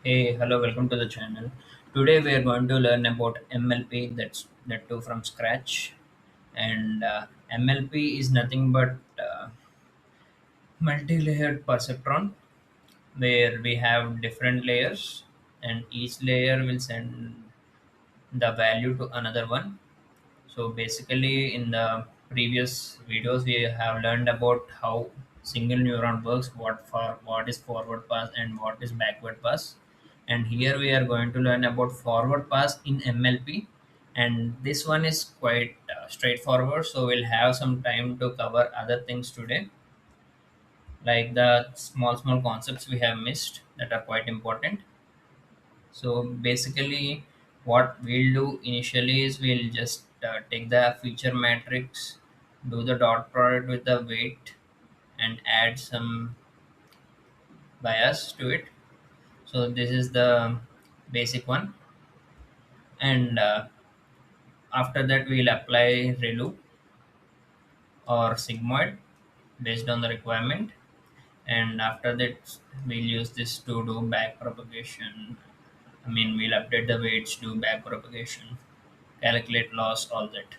Hey, hello, welcome to the channel. Today we are going to learn about MLP, that too from scratch. And MLP is nothing but multi-layered perceptron, where we have different layers, and each layer will send the value to another one. So basically, in the previous videos, we have learned about how single neuron works, what is forward pass and what is backward pass. And here we are going to learn about forward pass in MLP. And this one is quite straightforward. So we'll have some time to cover other things today, like the small concepts we have missed that are quite important. So basically, what we'll do initially is we'll just take the feature matrix, do the dot product with the weight, and add some bias to it. So this is the basic one, and after that we'll apply ReLU or sigmoid based on the requirement, and after that we'll use this to do back propagation. I mean, we'll update the weights, do back propagation, calculate loss, all that.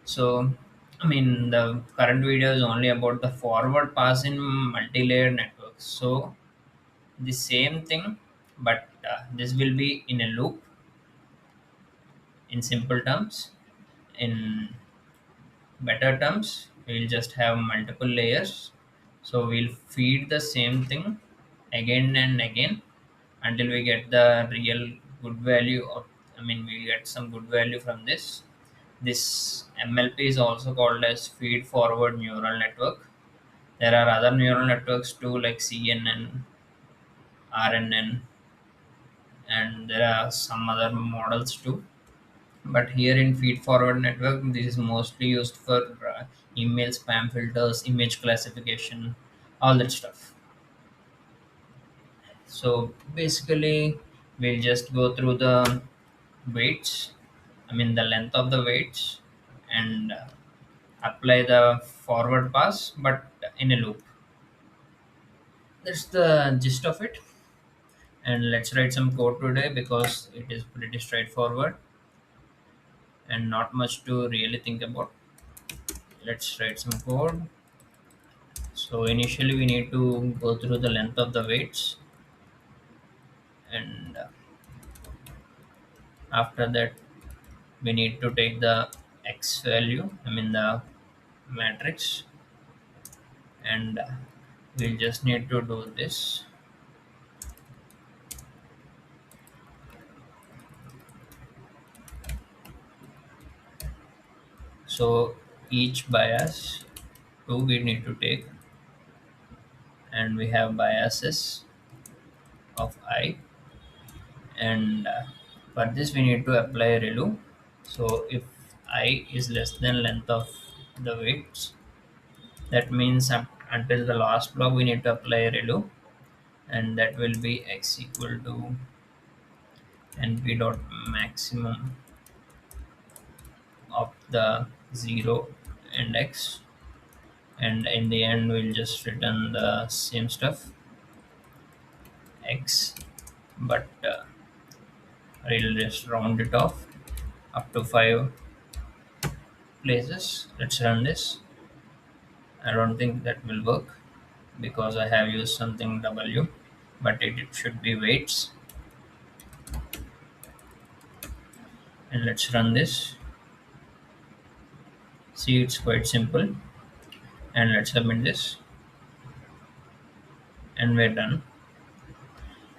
So, I mean, the current video is only about the forward pass in multi-layer networks. So, the same thing, but this will be in a loop in simple terms. In better terms, we'll just have multiple layers. So, we'll feed the same thing again and again until we get the real good value of, I mean, we get some good value from this. This MLP is also called as feed forward neural network. There are other neural networks too, like CNN, RNN, and there are some other models too. But here in feed forward network, this is mostly used for email spam filters, image classification, all that stuff. So basically, we'll just go through the weights, I mean, the length of the weights, and apply the forward pass, but in a loop. That's the gist of it. And let's write some code today because it is pretty straightforward and not much to really think about. Let's write some code. So initially we need to go through the length of the weights, and after that we need to take the x value, I mean the matrix, and we'll just need to do this. So each bias 2 we need to take, and we have biases of I, and for this we need to apply ReLU. So if I is less than length of the weights, that means up until the last block we need to apply ReLU, and that will be x equal to np dot maximum of the 0 and x, and in the end we'll just return the same stuff, x, but we'll just round it off up to 5 places. Let's run this. I don't think that will work because I have used something W, but it should be weights. And let's run this. See, it's quite simple. And let's submit this, and we're done.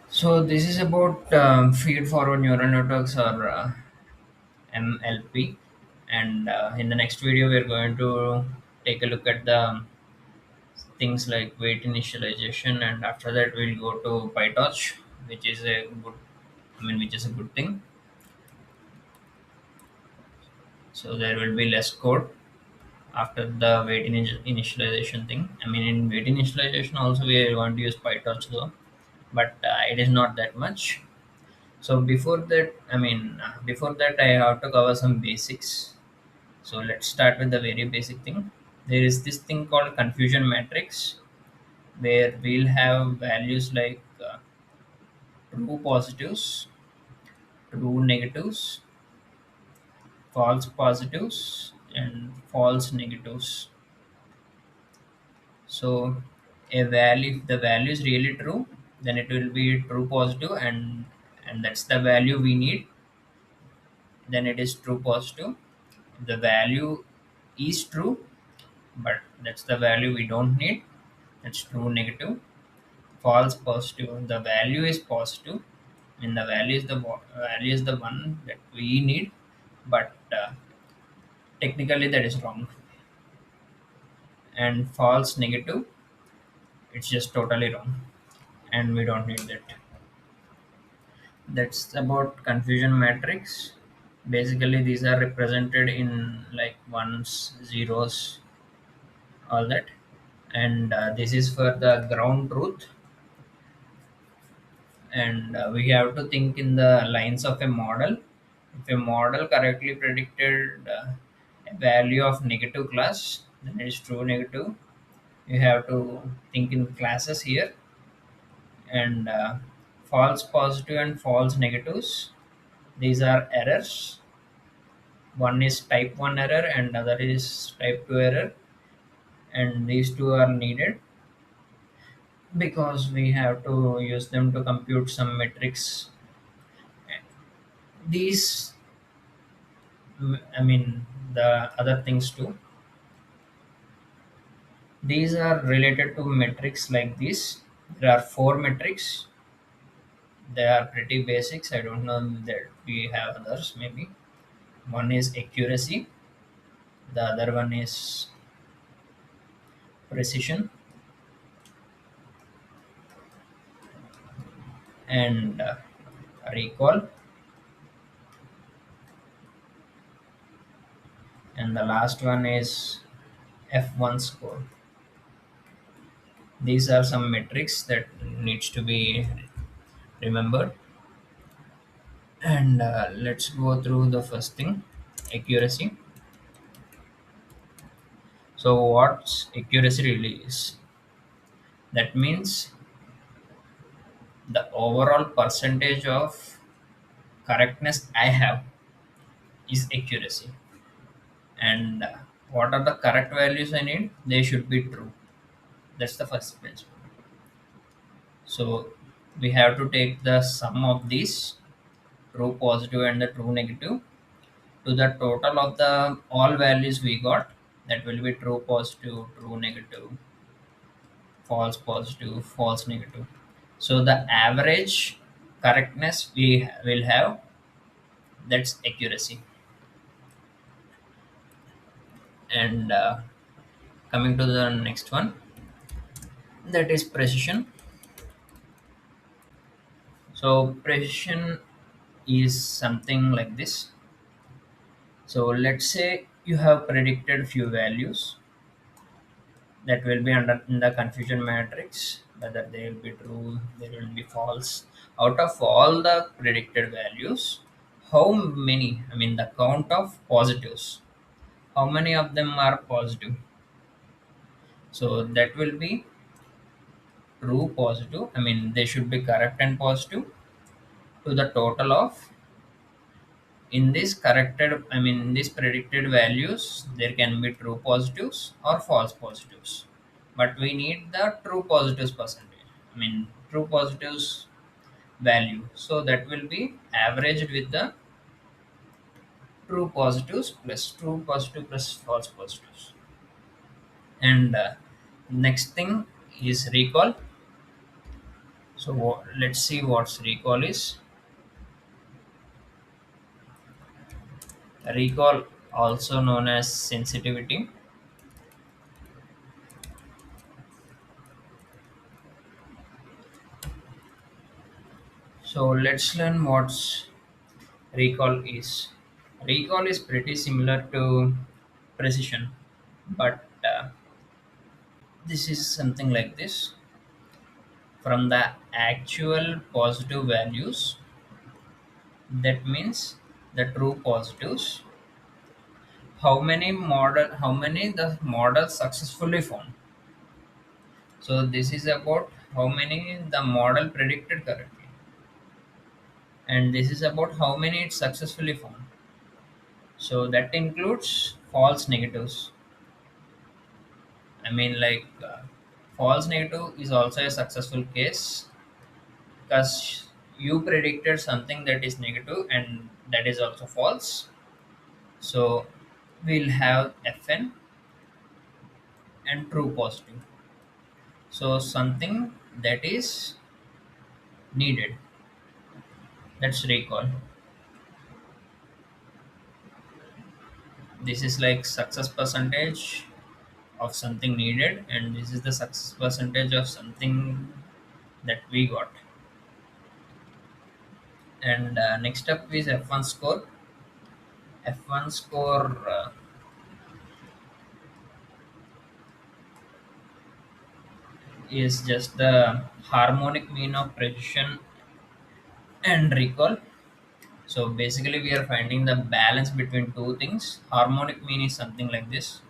So this is about feed forward neural networks, or MLP. And in the next video, we're going to take a look at the things like weight initialization, and after that we'll go to PyTorch, which is a good, I mean, which is a good thing. So there will be less code after the weight initialization thing. I mean, in weight initialization also we are going to use PyTorch though, but it is not that much. So before that, I mean, before that I have to cover some basics. So let's start with the very basic thing. There is this thing called confusion matrix, where we'll have values like true positives, true negatives, false positives, and false negatives. So a value, if the value is really true, then it will be true positive, and that's the value we need. Then it is true positive. If the value is true, but that's the value we don't need, that's true negative. False positive, the value is positive, and the value is the one that we need, but technically that is wrong. And false negative, it's just totally wrong, and we don't need that. That's about confusion matrix. Basically these are represented in like ones, zeros, all that. And this is for the ground truth. And we have to think in the lines of a model. If a model correctly predicted a value of negative class, then it is true negative. You have to think in classes here. And false positive and false negatives, these are errors. One is type 1 error and other is type 2 error, and these two are needed because we have to use them to compute some metrics. These, I mean, the other things too. These are related to metrics like this. There are four metrics. They are pretty basics. I don't know that we have others maybe. One is accuracy, the other one is precision, and recall, and the last one is F1 score. These are some metrics that needs to be remembered. And let's go through the first thing, accuracy. So what's accuracy really is? That means the overall percentage of correctness I have is accuracy. And what are the correct values I need? They should be true. That's the first principle. So we have to take the sum of these, true positive and the true negative, to the total of the all values we got. That will be true positive, true negative, false positive, false negative. So the average correctness we will have, that's accuracy. And coming to the next one, that is precision. So precision is something like this. So let's say you have predicted few values that will be under in the confusion matrix, whether they will be true, they will be false. Out of all the predicted values, how many, I mean the count of positives, how many of them are positive? So that will be true positive, I mean they should be correct and positive, to the total of, in this corrected, I mean in these predicted values, there can be true positives or false positives, but we need the true positives percentage, I mean true positives value. So that will be averaged with the true positives plus true positive plus false positives. And next thing is recall. So let's see what's recall is. Recall, also known as sensitivity. So let's learn what's recall is. Recall is pretty similar to precision, but this is something like this. From the actual positive values, that means the true positives, how many the model successfully found. So this is about how many the model predicted correctly. and this is about how many it successfully found. So that includes false negatives. I mean, false negative is also a successful case because you predicted something that is negative and that is also false. So we'll have Fn and true positive. So something that is needed. Let's recall. This is like success percentage of something needed, and this is the success percentage of something that we got. And next up is F1 score. F1 score is just the harmonic mean of precision and recall. So basically, we are finding the balance between two things. Harmonic mean is something like this,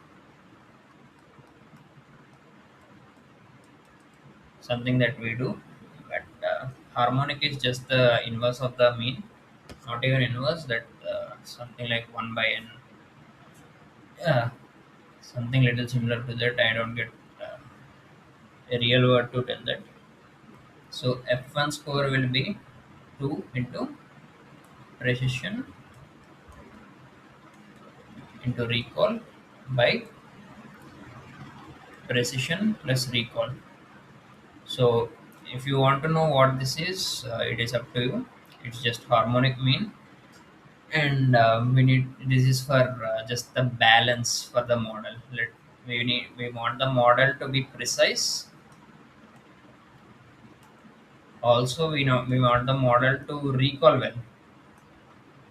something that we do, but harmonic is just the inverse of the mean, not even inverse. That something like one by n. Yeah, something little similar to that. I don't get uh, a real word to tell that. So F1 score will be 2 into precision into recall by precision plus recall. So if you want to know what this is, it is up to you. It's just harmonic mean, and we need this is for just the balance for the model. We want the model to be precise. Also, we want the model to recall well.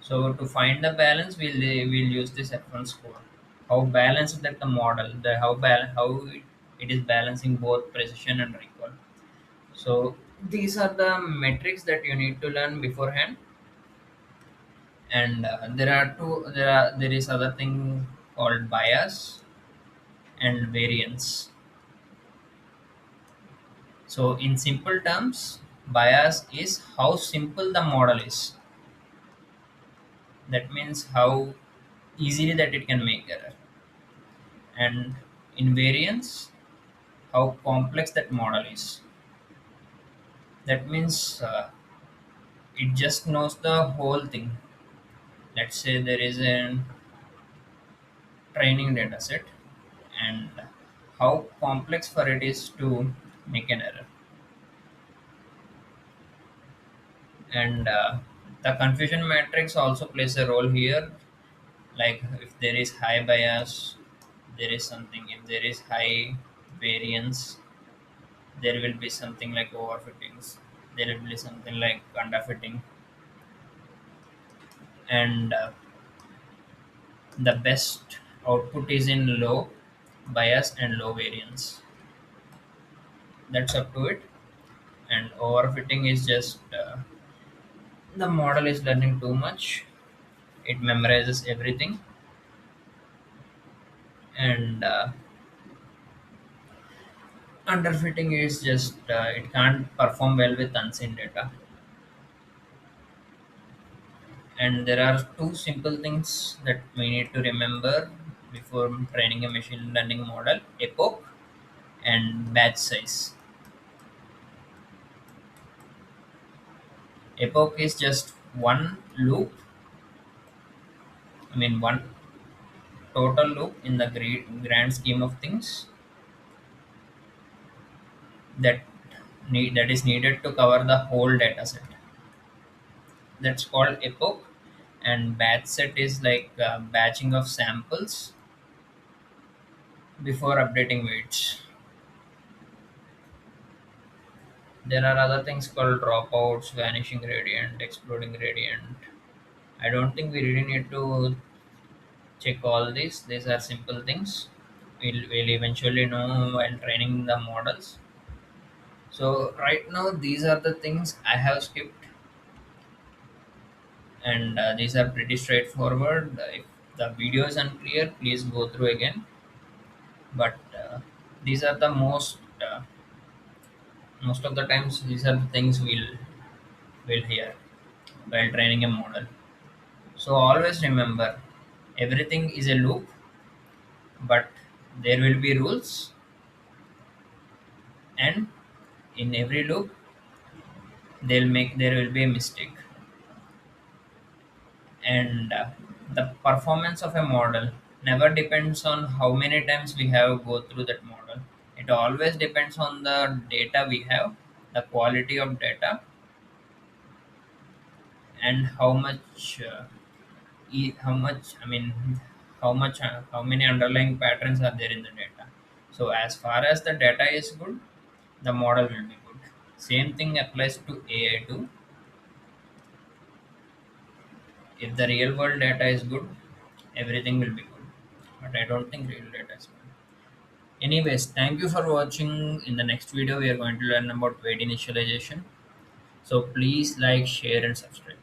So to find the balance, we'll use this F1 score. How balanced that the model, it is balancing both precision and recall. So these are the metrics that you need to learn beforehand. And there is other thing called bias and variance. So in simple terms, bias is how simple the model is. That means how easily that it can make error. And in variance, how complex that model is. That means it just knows the whole thing. Let's say there is a training data set, and how complex for it is to make an error. And the confusion matrix also plays a role here. Like if there is high bias, there is something. If there is high variance, there will be something like overfittings. There will be something like underfitting. And the best output is in low bias and low variance. That's up to it. And overfitting is just the model is learning too much. It memorizes everything, and underfitting is just it can't perform well with unseen data. And there are two simple things that we need to remember before training a machine learning model: epoch and batch size. Epoch is just one loop, I mean one total loop in the grand scheme of things that that is needed to cover the whole data set. That's called epoch. And batch set is like batching of samples before updating weights. There are other things called dropouts, vanishing gradient, exploding gradient. I don't think we really need to check all these. These are simple things. We'll eventually know while training the models. So right now, these are the things I have skipped, and these are pretty straightforward. If the video is unclear, please go through again. But these are the most of the times these are the things we'll hear. while training a model. So always remember, everything is a loop, but there will be rules, and in every loop there will be a mistake. And the performance of a model never depends on how many times we have go through that model. It always depends on the data we have, the quality of data, and how much I mean how many underlying patterns are there in the data. So as far as the data is good, the model will be good. Same thing applies to AI too. If the real world data is good, everything will be good. But I don't think real data is good. Anyways, thank you for watching. In the next video, we are going to learn about weight initialization. So please like, share, and subscribe.